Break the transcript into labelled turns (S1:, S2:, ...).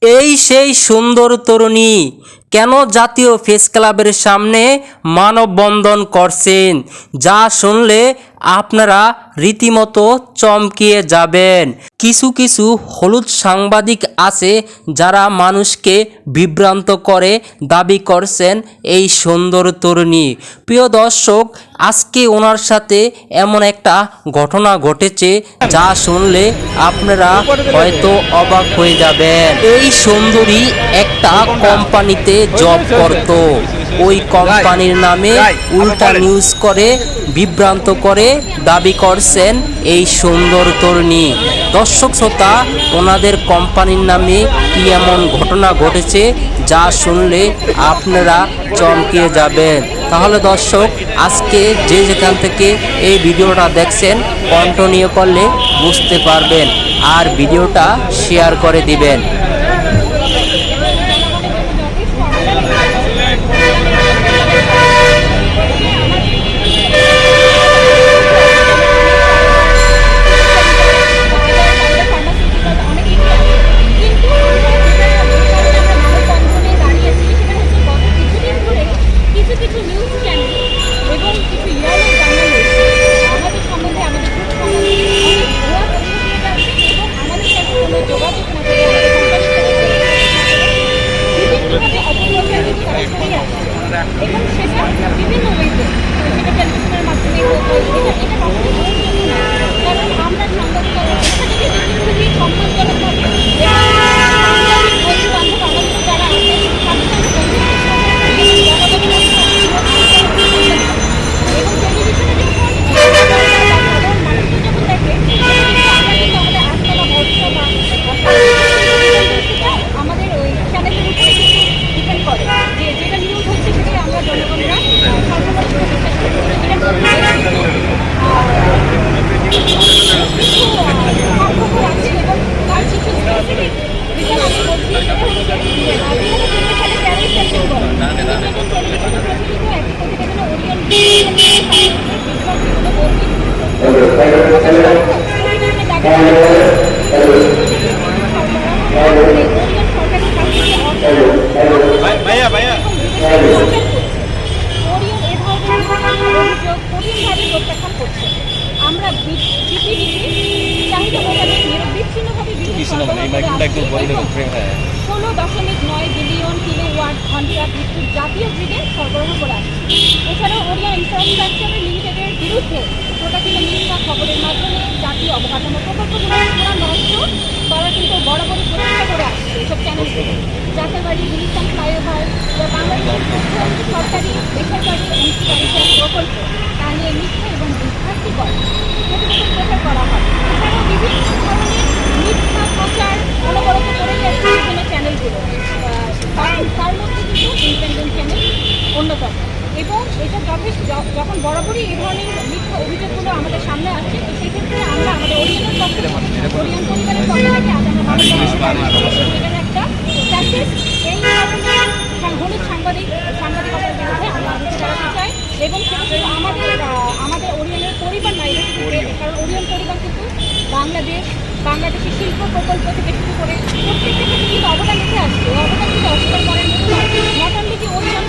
S1: এই সেই সুন্দর তরুণী কেন জাতীয় প্রেস ক্লাবের সামনে মানববন্ধন করছেন, যা শুনলে আপনারা রীতিমতো চমকিয়ে যাবেন। কিছু কিছু হলুদ সাংবাদিক আছে যারা মানুষকে বিভ্রান্ত করে দাবি করছেন এই সুন্দর তরুণী। প্রিয় দর্শক, আজকে ওনার সাথে এমন একটা ঘটনা ঘটেছে যা শুনলে আপনারা হয়তো অবাক হয়ে যাবেন। এই সুন্দরী একটা কোম্পানিতে জব করত। ওই কোম্পানির নামে উল্টা নিউজ করে বিভ্রান্ত করে দাবি করছেন এই সুন্দর তরুণী। দর্শক শ্রোতা, ওনাদের কোম্পানির নামে কি এমন ঘটনা ঘটেছে যা শুনলে আপনারা চমকিয়ে যাবেন। তাহলে দর্শক, আজকে যে যেখান থেকে এই ভিডিওটা দেখছেন কন্টিনিউ করলে বুঝতে পারবেন, আর ভিডিওটা শেয়ার করে দিবেন।
S2: এবং সেটা বিভিন্ন ওয়েতে, সেটা টেলিভিশনের মাধ্যমে হোক, এটা কখনোই না। কারণ আমরা সাংবাদিকতা পেশাটাকে খুবই সম্মানজনকভাবে বন্ধু বান্ধব আমাদের যারা আছে তাদের এবং টেলিভিশনে যখন সাধারণ মানুষকে যখন দেখে আমাদের আস্থা বা ভরসা বা আমাদের ওই চ্যানেলের উপরে ডিপেন্ড করে যে যেটা নিউজ হচ্ছে সেটাই আমরা জনগণরা সর্বপ্রথম বিশ্বাস করি। আছে এবং তার কিছু স্পেসিফিক রিজন আমি বলছি, সেটা হচ্ছে চ্যানেল সেকশন করে টেলিভিশনের প্রতিনিধিও একই প্রতিবেদনে প্রত্যাখ্যান করছে। আমরা চাহিদা মোতাবেক বিচ্ছিন্নভাবে 16.9 বিলিয়ন কিলোওয়াট ঘন্টা বিদ্যুৎ জাতীয় গ্রিডে সরবরাহ করে আসছে। এছাড়াও ওরিয়ন ইনফ্রাস্ট্রাকচার লিমিটেডের বিরুদ্ধে প্রকাশিত মিথ্যা খবরের মাধ্যমে জাতীয় অবকাঠামো প্রকল্পগুলো নষ্ট করা কিন্তু বরাবরই প্রতিষ্ঠা করে আসছে এসব চ্যানেলগুলো। যাত্রাবাড়ি গুলিস্তান ফ্লাইওভার বা বাংলাদেশের সরকারি বেসরকারি অংশীদারিত্ব প্রকল্প তা নিয়ে মিথ্যা এবং বিভ্রান্তিকর প্রতিবেদন প্রচার করা হয়। এছাড়াও বিভিন্ন ধরনের মিথ্যা প্রচার অনবরত করে যাচ্ছে বিভিন্ন চ্যানেলগুলো। তার মধ্যে কিন্তু ইন্ডিপেন্ডেন্ট চ্যানেল অন্যতম। এবং এটা যখন বরাবরই এই ধরনের মিথ্যা অভিযোগগুলো আমাদের সামনে আসছে, তো সেক্ষেত্রে আমরা আমাদের ওরিয়নের পক্ষ থেকে ওরিয়ন পরিবারের পক্ষ থেকে আজ আমরা এটার একটা প্র্যাকটিস এই ধরনের হলুদ সাংবাদিকতার বিরুদ্ধে আমরা রুখে দাঁড়াতে চাই। এবং সেটা শুধু আমাদের ওরিয়নের পরিবার নয়, এটা শুধু কারণ ওরিয়ন পরিবার কিন্তু বাংলাদেশের শিল্প প্রকল্প থেকে শুরু করে প্রত্যেকটা ক্ষেত্রে কিন্তু অবদান রেখে আসছে। অবদান কিন্তু অস্বীকার করার মতো নট অনলি যে ওরিয়ন